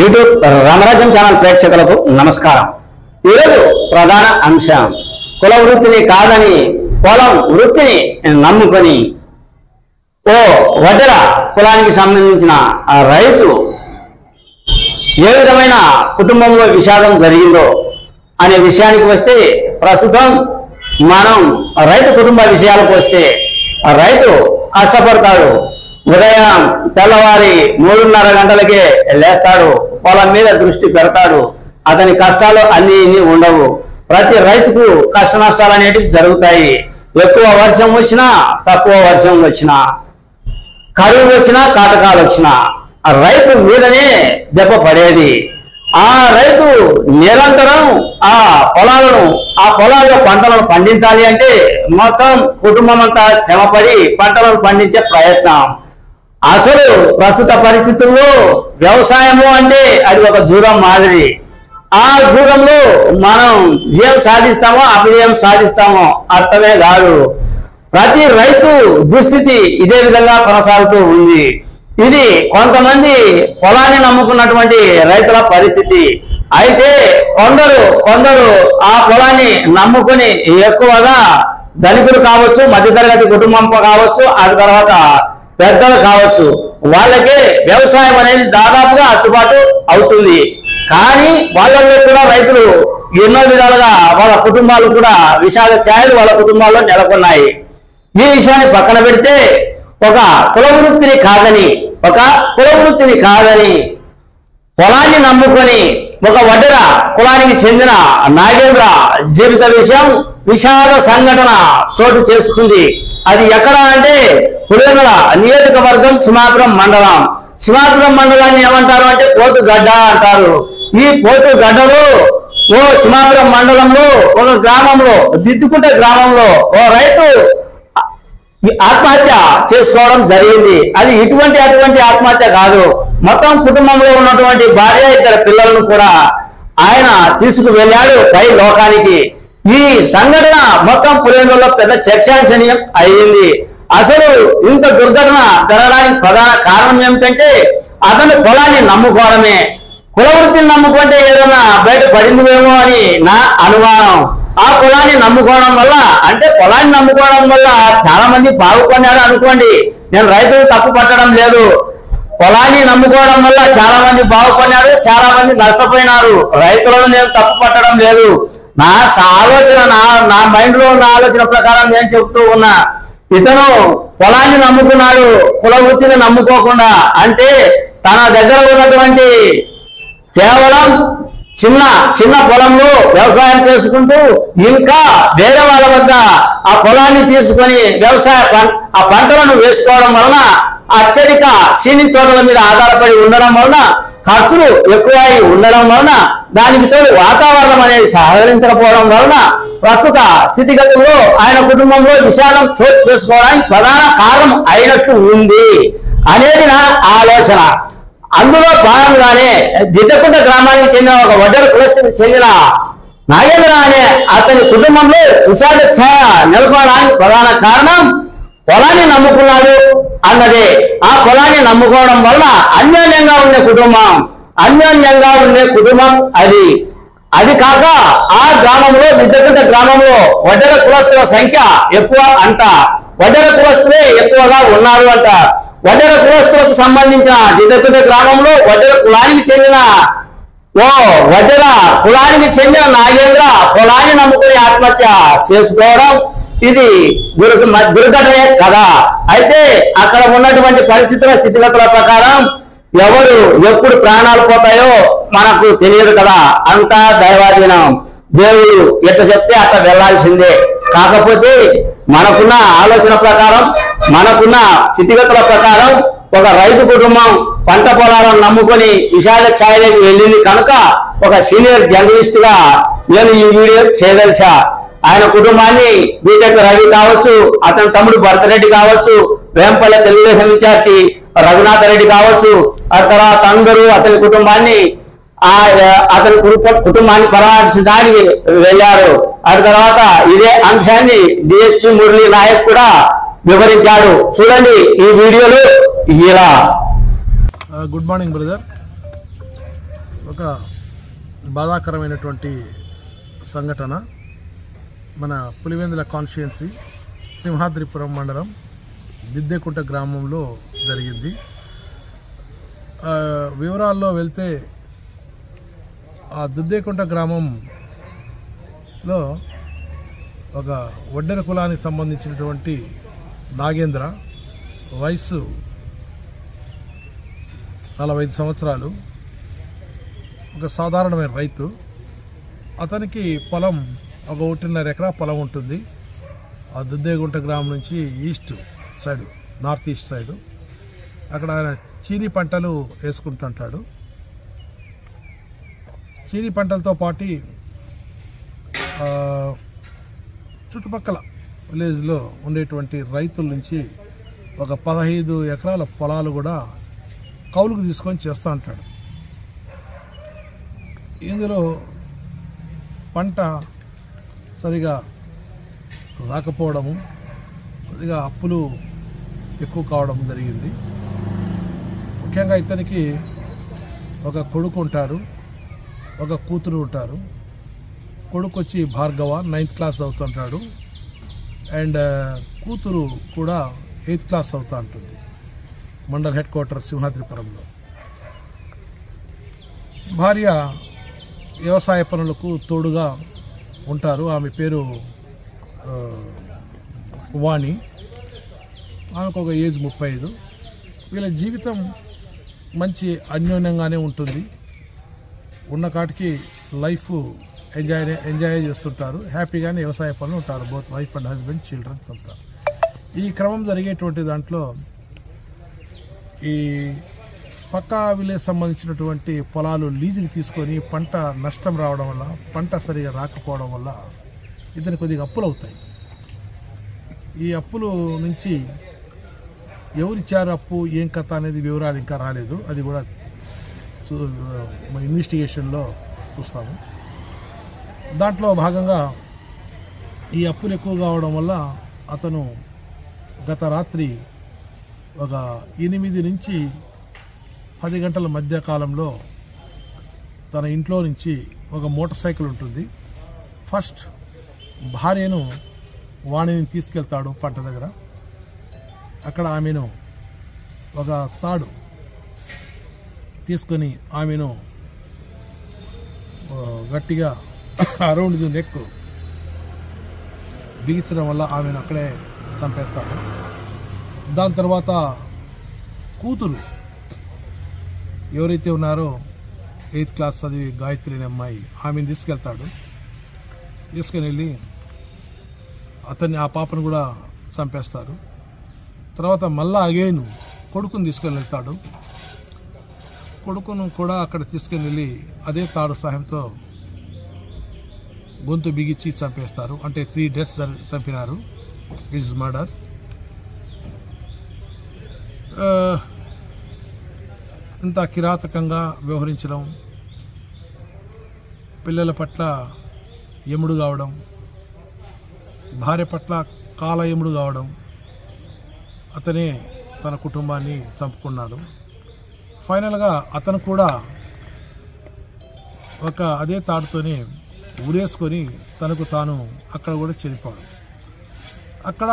YouTube రామరాజ్యం channel ప్రేక్షకులకు నమస్కారం. ఈరోజు ప్రధాన అంశం కుల వృత్తిని కాదని పొలం వృత్తిని నమ్ముకొని ఓ వడ్డెర కులానికి సంబంధించిన రైతు ఏ విధమైన కుటుంబంలో విషాదం జరిగిందో అనే విషయానికి వస్తే, ప్రస్తుతం మనం రైతు కుటుంబ విషయాలకు వస్తే, రైతు కష్టపడతాడు. ఉదయం తెల్లవారి 3:30 గంటలకే లేస్తాడు, పొలం మీద దృష్టి పెడతాడు. అతని కష్టాలు అన్ని ఇన్ని ఉండవు. ప్రతి రైతుకు కష్ట నష్టాలు అనేటివి జరుగుతాయి. ఎక్కువ వర్షం వచ్చినా, తక్కువ వర్షం వచ్చినా, కరువు వచ్చినా, కాటకాలు వచ్చినా రైతు మీదనే దెబ్బ పడేది. ఆ రైతు నిరంతరం ఆ పొలాల్లో పంటలను పండించాలి అంటే మొత్తం కుటుంబం అంతా శ్రమపడి పంటలను పండించే ప్రయత్నం. అసలు ప్రస్తుత పరిస్థితుల్లో వ్యవసాయము అంటే అది ఒక జూదం మాదిరి. ఆ జూదంలో మనం విజయం సాధిస్తామో అపజయం సాధిస్తామో అర్థమే కాదు. ప్రతి రైతు దుస్థితి ఇదే విధంగా కొనసాగుతూ ఉంది. ఇది కొంతమంది పొలాన్ని నమ్ముకున్నటువంటి రైతుల పరిస్థితి. అయితే కొందరు ఆ పొలాన్ని నమ్ముకుని ఎక్కువగా ధనికులు కావచ్చు, మధ్యతరగతి కుటుంబం కావచ్చు, ఆ తర్వాత పెద్దలు కావచ్చు, వాళ్ళకే వ్యవసాయం అనేది దాదాపుగా అచ్చుబాటు అవుతుంది. కానీ వాళ్ళలో కూడా రైతులు ఎన్నో విధాలుగా వాళ్ళ కుటుంబాలు కూడా విషాద ఛాయలు వాళ్ళ కుటుంబాల్లో నెలకొన్నాయి. ఈ విషయాన్ని పక్కన పెడితే ఒక కుల వృత్తిని కాదని పొలాన్ని నమ్ముకొని ఒక వడ్డెర కులానికి చెందిన నాగేంద్ర జీవిత విషాద సంఘటన చోటు చేసుకుంది. అది ఎక్కడ అంటే పులివెందుల నియోజకవర్గం సింహాపురం మండలాన్ని ఏమంటారు అంటే పోతుగడ్డ అంటారు. ఈ పోతుగడ్డలో సింహాపురం మండలంలో ఒక గ్రామంలో, దిద్దుకుంట గ్రామంలో ఓ రైతు ఆత్మహత్య చేసుకోవడం జరిగింది. అది అటువంటి ఆత్మహత్య కాదు. మొత్తం కుటుంబంలో ఉన్నటువంటి భార్య, 2 పిల్లలను కూడా ఆయన తీసుకువెళ్ళాడు పై లోకానికి. ఈ సంఘటన మొత్తం పులివెందులలో పెద్ద చర్చాంశనీయం అయ్యింది. అసలు ఇంత దుర్ఘటన జరగడానికి ప్రధాన కారణం ఏమిటంటే అతను పొలాన్ని నమ్ముకోవడమే. కుల వృత్తిని నమ్ముకుంటే ఏదైనా బయట పడిందేమో అని నా అనుమానం. ఆ పొలాన్ని నమ్ముకోవడం వల్ల చాలా మంది బాగుపడినారు అనుకోండి. నేను రైతులు తప్పు పట్టడం లేదు. పొలాన్ని నమ్ముకోవడం వల్ల చాలా మంది బాగుపడినారు, చాలా మంది నష్టపోయినారు. రైతులను నేను తప్పు పట్టడం లేదు. నా మైండ్ లో ఉన్న ఆలోచన ప్రకారం నేను చెప్తూ ఉన్నా. ఇతను పొలాన్ని నమ్ముకున్నాడు, కుల వృత్తిని నమ్ముకోకుండా. అంటే తన దగ్గర ఉన్నటువంటి కేవలం చిన్న పొలంలో వ్యవసాయం చేసుకుంటూ ఇంకా వేరే వాళ్ళ వద్ద ఆ పొలాన్ని తీసుకొని ఆ పంటలను వేసుకోవడం వలన అత్యధిక చీని తోటల మీద ఆధారపడి ఉండడం వలన ఖర్చులు ఎక్కువై ఉండడం వలన దానికి తోడు వాతావరణం అనేది సహకరించకపోవడం వలన ప్రస్తుత స్థితిగతుల్లో ఆయన కుటుంబంలో విషాదం చోటు చేసుకోవడానికి ప్రధాన కారణం అయినట్టు ఉంది అనేది నా ఆలోచన. అందులో భాగంగానే దిద్దకుంట గ్రామానికి చెందిన ఒక వడ్డెర కులస్తుకి చెందిన నాగేంద్ర అనే అతని కుటుంబంలో విషాద ఛాయ నెలకొనడానికి ప్రధాన కారణం పొలాన్ని నమ్ముకున్నాడు అన్నదే. ఆ పొలాన్ని నమ్ముకోవడం వలన అన్యోన్యంగా ఉండే కుటుంబం అది కాక ఆ గ్రామంలో, దిద్దకుంట గ్రామంలో వడ్డెర కులస్తుల సంఖ్య ఎక్కువ అంట. వడ్డెర కులస్తులే ఎక్కువగా ఉన్నారు అంట. వడ్డెర కులస్తులకు సంబంధించిన దిద్దకుంట గ్రామంలో వడ్డెర కులానికి చెందిన నాగేంద్ర పొలాన్ని నమ్ముకుని ఆత్మహత్య చేసుకోవడం ఇది దుర్ఘటనే కదా. అయితే అక్కడ ఉన్నటువంటి స్థితిగతుల ప్రకారం ఎవరు ఎప్పుడు ప్రాణాలు పోతాయో మనకు తెలియదు కదా. అంతా దైవాధీనం. దేవుడు ఎట్లా చెప్తే అట్లా వెళ్లాల్సిందే. కాకపోతే మనకున్న ఆలోచన ప్రకారం, మనకున్న స్థితిగతుల ప్రకారం ఒక రైతు కుటుంబం పంట పొలాలను నమ్ముకొని విషాద ఛాయలోకి వెళ్ళింది కనుక ఒక సీనియర్ జర్నలిస్ట్ గా నేను ఈ వీడియో చేయదలిచా. ఆయన కుటుంబాన్ని బీటెక్ రవి కావచ్చు, అతని తమ్ముడు భరతరెడ్డి కావచ్చు, వేంపల్లె తెలుగుదేశం ఇన్ఛార్జి రఘునాథ్ రెడ్డి కావచ్చు, ఆ తర్వాత అందరూ అతని కుటుంబాన్ని పరామర్శించడానికి వెళ్ళారు. ఆ తర్వాత ఇదే అంశాన్ని డిఎస్పీ మురళీ నాయక్ కూడా వివరించాడు. చూడండి ఈ వీడియోలో ఇలా. Good morning brother. ఒక బాధాకరమైనటువంటి సంఘటన మన పులివెందుల కాన్స్టిట్యుయెన్సీ సింహాద్రిపురం మండలం దిద్దేకుంట గ్రామంలో జరిగింది. వివరాల్లో వెళ్తే ఆ దిద్దేకుంట గ్రామంలో ఒక వడ్డెర కులానికి సంబంధించినటువంటి నాగేంద్ర, వయసు 45 సంవత్సరాలు, ఒక సాధారణమైన రైతు. అతనికి పొలం ఒక 1.5 ఎకరా పొలం ఉంటుంది. ఆ దుద్దేగుంట గ్రామం నుంచి east side, north east side అక్కడ ఆయన చీనీ పంటలు వేసుకుంటుంటాడు. చీనీ పంటలతో పాటు చుట్టుపక్కల విలేజ్లో ఉండేటువంటి రైతుల నుంచి ఒక 15 ఎకరాల పొలాలు కూడా కౌలుకు తీసుకొని చేస్తూ ఉంటాడు. ఇందులో పంట సరిగా రాకపోవడము, కొద్దిగా అప్పులు ఎక్కువ కావడం జరిగింది. ముఖ్యంగా ఇతనికి ఒక కొడుకు ఉంటారు, ఒక కూతురు ఉంటారు. కొడుకు వచ్చి భార్గవ, 9th క్లాస్ చదువుతుంటాడు. అండ్ కూతురు కూడా 8th క్లాస్ చదువుతూ ఉంటుంది. మండల్ హెడ్ క్వార్టర్ సింహాద్రిపురంలో. భార్య వ్యవసాయ పనులకు తోడుగా ఉంటారు. ఆమె పేరు వాణి. ఆమెకు ఒక ఏజ్ 35. వీళ్ళ జీవితం మంచి అన్యోన్యంగానే ఉంటుంది. ఉన్న కాటికి లైఫ్ ఎంజాయ్ చేస్తుంటారు. హ్యాపీగానే వ్యవసాయ పనులు ఉంటారు. Both wife and husband, childrens అంతా. ఈ క్రమం జరిగేటువంటి దాంట్లో ఈ పక్కా విలేజ్ సంబంధించినటువంటి పొలాలు లీజుకి తీసుకొని పంట నష్టం రావడం వల్ల, పంట సరిగా రాకపోవడం వల్ల ఇతనికి కొద్దిగా అప్పులు అవుతాయి. ఈ అప్పులు నుంచి ఎవరిచ్చారు అప్పు, ఏం కథ అనేది వివరాలు ఇంకా రాలేదు. అది కూడా ఇన్వెస్టిగేషన్లో చూస్తాము. దాంట్లో భాగంగా ఈ అప్పులు ఎక్కువ కావడం వల్ల అతను గత రాత్రి ఒక 8 నుంచి 10 గంటల మధ్య కాలంలో తన ఇంట్లో నుంచి ఒక మోటార్ సైకిల్ ఉంటుంది. ఫస్ట్ భార్యను, వాణిని తీసుకెళ్తాడు పంట దగ్గర. అక్కడ ఆమెను ఒక తాడు తీసుకొని ఆమెను గట్టిగా అరౌండ్ ది నెక్ బిగించడం వల్ల ఆమెను అక్కడే చంపేస్తాడు. దాని తర్వాత కూతురు ఎవరైతే ఉన్నారో 8th క్లాస్ చదివి గాయత్రి అనే అమ్మాయి, ఆమెను తీసుకెళ్తాడు. తీసుకుని వెళ్ళి ఆ పాపను కూడా చంపేస్తారు. తర్వాత మళ్ళా అగైన్ కొడుకుని తీసుకొని వెళ్తాడు. కొడుకును కూడా అక్కడ తీసుకుని వెళ్ళి అదే తాడు సహాయంతో గొంతు బిగించి చంపేస్తారు. అంటే 3 డెత్స్ చంపినారు. It's murder. ఇంత కిరాతకంగా వ్యవహరించడం, పిల్లల పట్ల యముడు కావడం, భార్య పట్ల కాల యముడు కావడం, అతనే తన కుటుంబాన్ని చంపుకున్నాడు. ఫైనల్గా అతను కూడా అదే తాడుతోనే ఉరేసుకొని తనకు తాను అక్కడ కూడా చనిపోయాడు. అక్కడ